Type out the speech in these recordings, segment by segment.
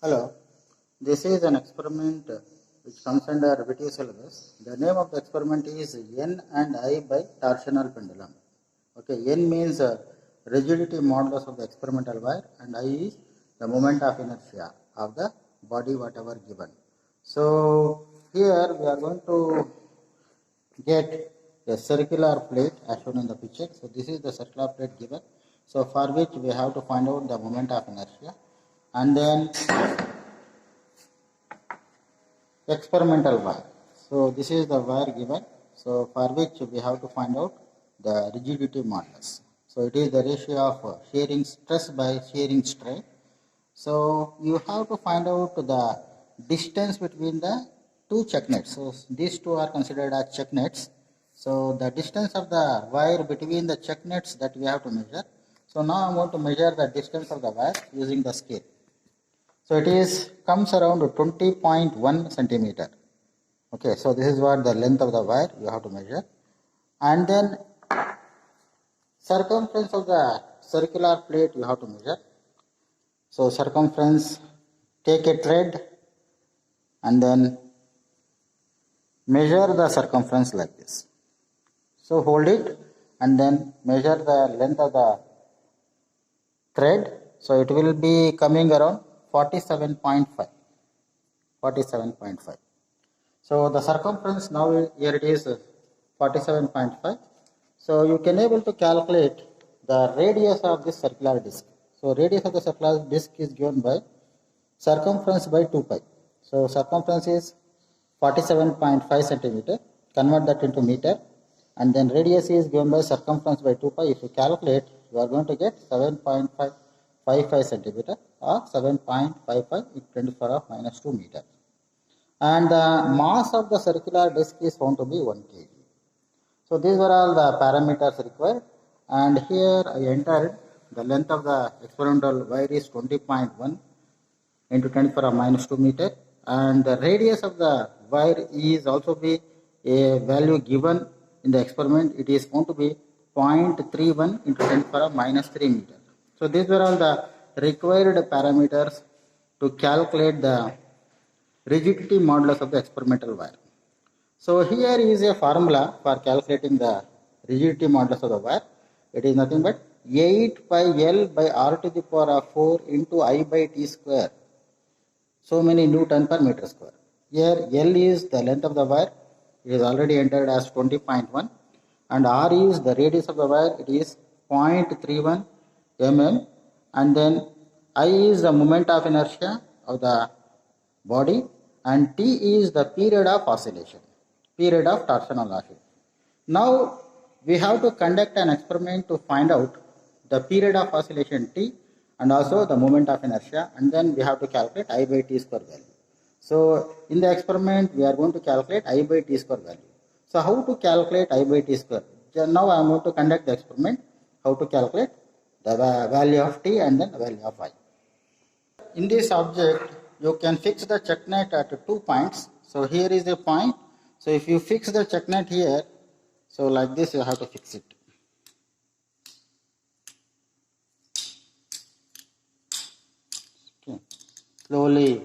Hello, this is an experiment which comes under VT syllabus. The name of the experiment is N and I by torsional pendulum. Okay, N means rigidity modulus of the experimental wire, and I is the moment of inertia of the body whatever given. So here we are going to get a circular plate as shown in the picture. So this is the circular plate given. So for which we have to find out the moment of inertia, and then experimental wire. So this is the wire given. So for which we have to find out the rigidity modulus. So it is the ratio of shearing stress by shearing strain. So you have to find out the distance between the two check nets. So these two are considered as check nets. So the distance of the wire between the check nets that we have to measure. So now I'm going to measure the distance of the wire using the scale. So it is comes around 20.1 centimeter. Okay, so this is what the length of the wire you have to measure. And then circumference of the circular plate you have to measure. So circumference, take a thread and then measure the circumference like this. So hold it and then measure the length of the thread. So it will be coming around 47.5. 47.5. So the circumference now here it is 47.5. So you can able to calculate the radius of this circular disc. So radius of the circular disc is given by circumference by 2 pi. So circumference is 47.5 centimeter. Convert that into meter, and then radius is given by circumference by 2 pi. If you calculate, you are going to get 7.55 centimeter or 7.55 into 10 to the power of minus 2 meter. And the mass of the circular disc is found to be 1 kg. So these were all the parameters required, and here I entered the length of the experimental wire is 20.1 into 10 to the power of minus 2 meter, and the radius of the wire is also be a value given in the experiment. It is found to be 0.31 into 10 to the power of minus 3 meter. So these were all the required parameters to calculate the rigidity modulus of the experimental wire. So here is a formula for calculating the rigidity modulus of the wire. It is nothing but 8 pi L by R to the power of 4 into I by T square. So many Newton per meter square. Here L is the length of the wire. It is already entered as 20.1, and R is the radius of the wire. It is 0.31 mm, and then I is the moment of inertia of the body, and T is the period of oscillation, period of torsional oscillation. Now we have to conduct an experiment to find out the period of oscillation T and also the moment of inertia, and then we have to calculate I by T square value. So in the experiment we are going to calculate I by T square value. So how to calculate I by T square? Now I am going to conduct the experiment how to calculate the value of T and then the value of I. In this object you can fix the check net at 2 points. So here is a point. So if you fix the check net here, so like this you have to fix it. Okay. Slowly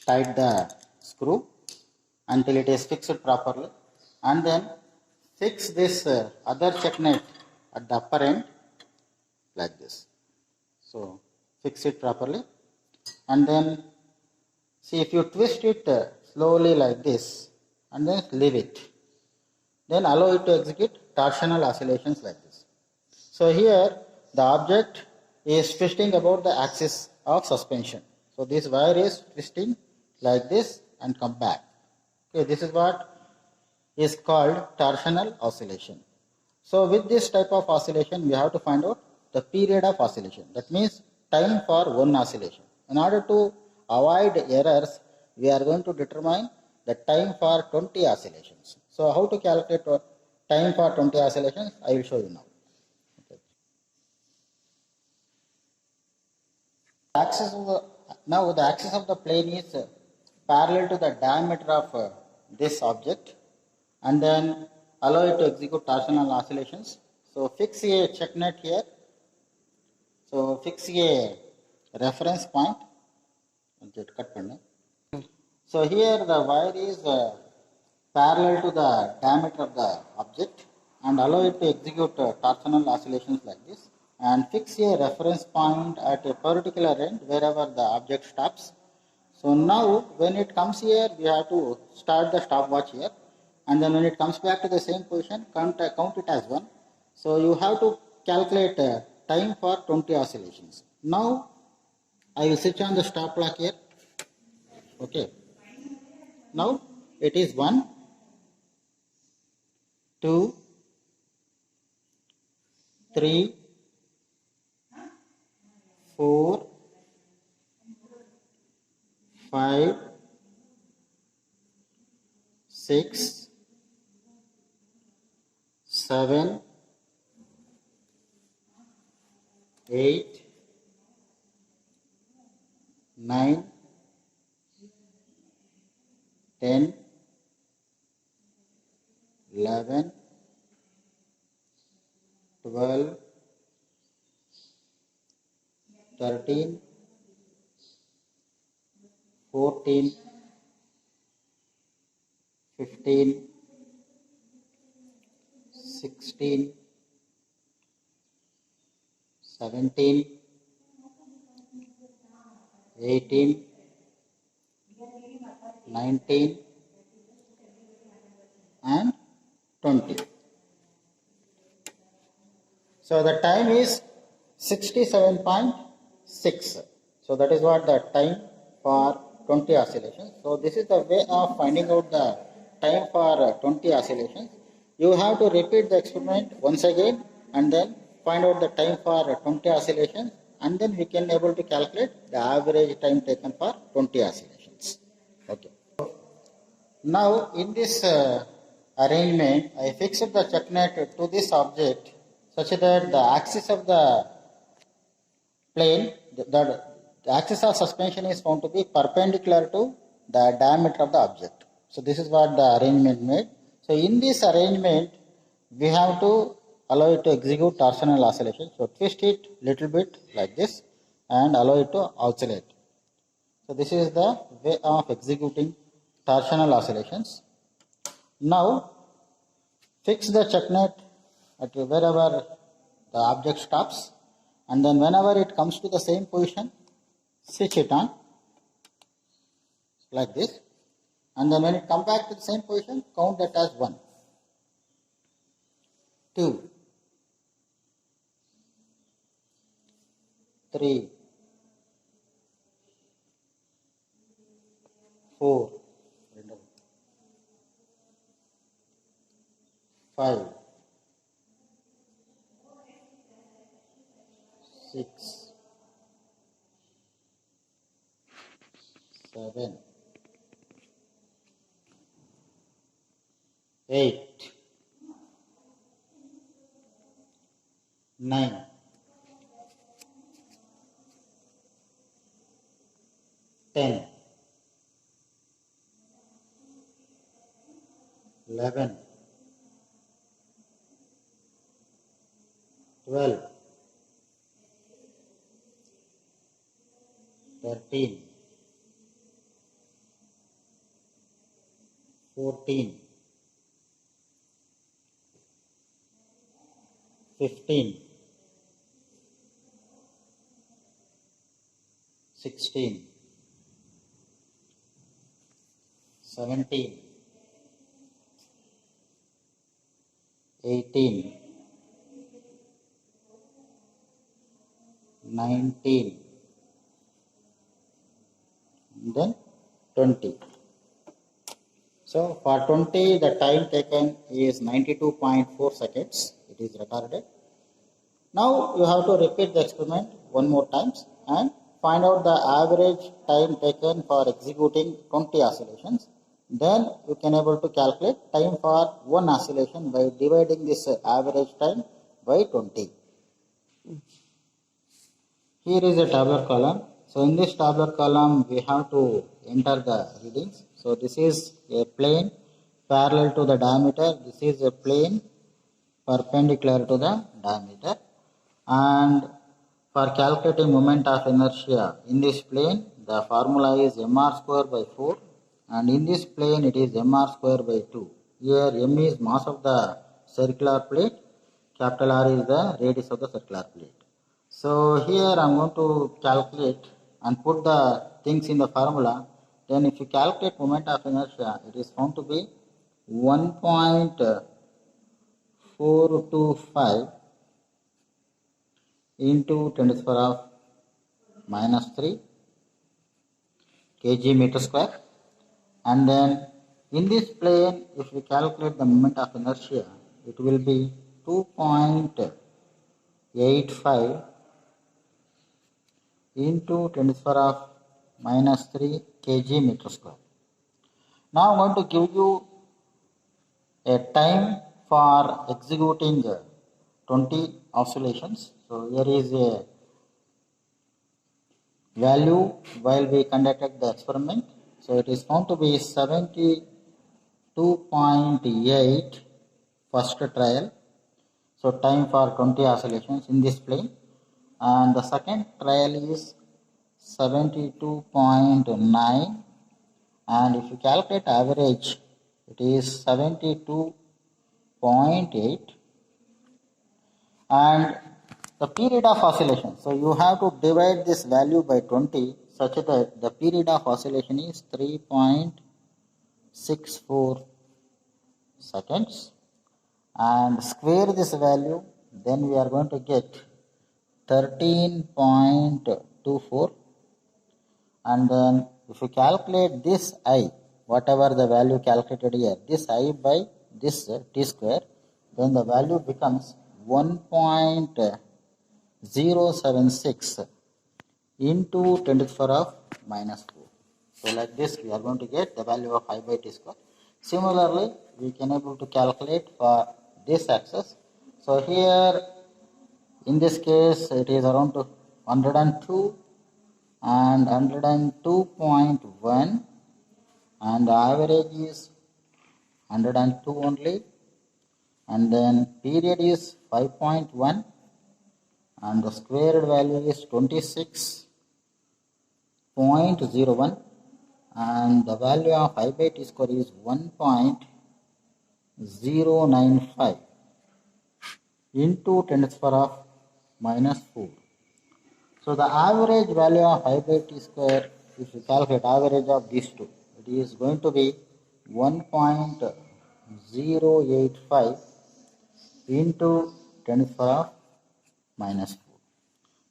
tight the screw until it is fixed properly, and then fix this other check net at the upper end like this. So fix it properly, and then see if you twist it slowly like this and then leave it, then allow it to execute torsional oscillations like this. So here the object is twisting about the axis of suspension. So this wire is twisting like this and come back. Okay, this is what is called torsional oscillation. So with this type of oscillation we have to find out the period of oscillation. That means time for one oscillation. In order to avoid errors, we are going to determine the time for 20 oscillations. So how to calculate time for 20 oscillations, I will show you now. Okay. Now the axis of the plane is parallel to the diameter of this object, and then allow it to execute torsional oscillations. So fix a check net here. So fix a reference point onchete cut panna. So here the wire is parallel to the diameter of the object and allow it to execute torsional oscillations like this, and fix a reference point at a particular end wherever the object stops. So now when it comes here, we have to start the stopwatch here, and then when it comes back to the same position, count it as 1. So you have to calculate time for 20 oscillations. Now I will switch on the stop clock here. Okay. Now it is 1, 2, 3, 4, 5, 6, 7, 8, 9, 10, 11, 12, 13, 14, 15, 16, 17, 18, 19, and 20. So the time is 67.6. So that is what the time for 20 oscillations. So this is the way of finding out the time for 20 oscillations. You have to repeat the experiment once again and then find out the time for 20 oscillations, and then we can able to calculate the average time taken for 20 oscillations. Okay. Now in this arrangement, I fixed the chuck nut to this object such that the axis of the plane, the axis of suspension is found to be perpendicular to the diameter of the object. So this is what the arrangement made. So in this arrangement, we have to allow it to execute torsional oscillation. So twist it little bit like this and allow it to oscillate. So this is the way of executing torsional oscillations. Now fix the chuck nut at wherever the object stops, and then whenever it comes to the same position, switch it on like this, and then when it comes back to the same position, count that as 1, 2, 3, 4, 5, 6, 7, 8, 9, 10, 11, 12, 13, 14, 15, 16, 17, 18, 19, and then 20. So for 20, the time taken is 92.4 seconds. It is recorded. Now you have to repeat the experiment one more times and find out the average time taken for executing 20 oscillations. Then you can able to calculate time for one oscillation by dividing this average time by 20. Here is a tabular column. So in this tabular column, we have to enter the readings. So this is a plane parallel to the diameter. This is a plane perpendicular to the diameter. And for calculating moment of inertia in this plane, the formula is mr square by 4, and in this plane it is mr square by 2. Here m is mass of the circular plate, capital R is the radius of the circular plate. So here I am going to calculate and put the things in the formula. Then if you calculate moment of inertia, it is found to be 1.425 into 10 to the power of minus 3 kg meter square. And then in this plane, if we calculate the moment of inertia, it will be 2.85 into 10 to the power of minus 3 kg meter square. Now I am going to give you a time for executing 20 oscillations. So here is a value while we conducted the experiment. So it is found to be 72.8 first trial. So time for 20 oscillations in this plane. And the second trial is 72.9. And if you calculate average, it is 72.8. And the period of oscillation. So you have to divide this value by 20 such that the period of oscillation is 3.64 seconds. And square this value, then we are going to get 13.24. And then if you calculate this I, whatever the value calculated here, this I by this t square, then the value becomes 1.076 into 10 to the power of minus 4. So like this we are going to get the value of I by t square. Similarly, we can able to calculate for this axis. So here in this case it is around 102 and 102.1, and the average is 102 only, and then period is 5.1, and the squared value is 26.01, and the value of I by t square is 1.095 into 10 to the power of minus 4. So the average value of I by t square, if you calculate average of these two, it is going to be 1.085 into 10 to the power of minus 4.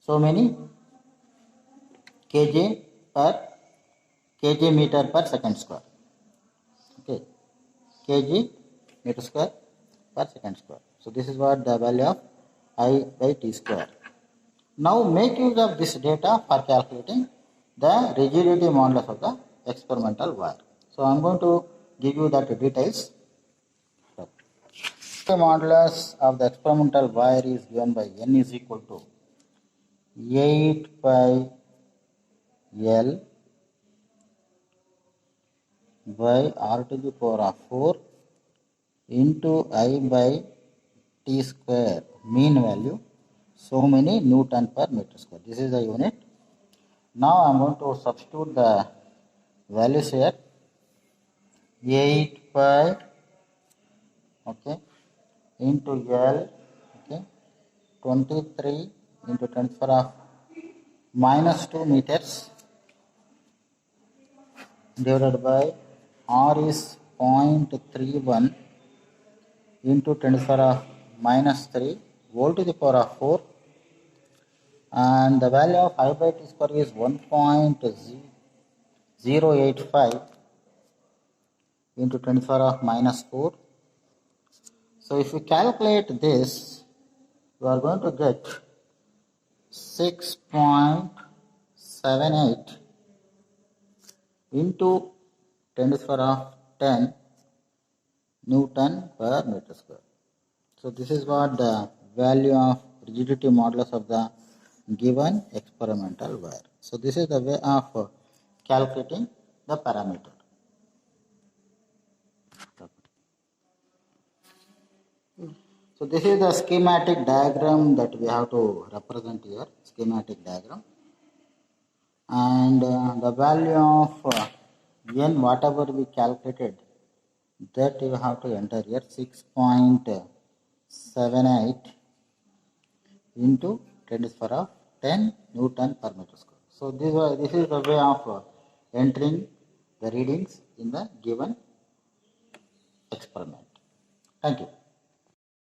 So many kg meter per second square. Okay, kg meter square per second square. So this is what the value of I by t square. Now make use of this data for calculating the rigidity modulus of the experimental wire. So I am going to give you that details. The modulus of the experimental wire is given by n is equal to 8 pi L by R to the power of 4 into I by t square mean value, so many Newton per meter square. This is the unit. Now I am going to substitute the values here. 8 pi okay into L, okay, 23 into 10 to the power of minus 2 meters divided by R is 0.31 into 10 to the power of minus 3 whole to the power of 4, and the value of I by t square is 1.085 into 10 to the power of minus 4. So if you calculate this, you are going to get 6.78 into 10 to the power of 10 Newton per meter square. So this is what the value of rigidity modulus of the given experimental wire. So this is the way of calculating the parameter. So this is the schematic diagram that we have to represent here, schematic diagram. and the value of n whatever we calculated, that you have to enter here 6.78 into 10 to the power of 10 Newton per meter square. So this is the way of entering the readings in the given experiment. Thank you.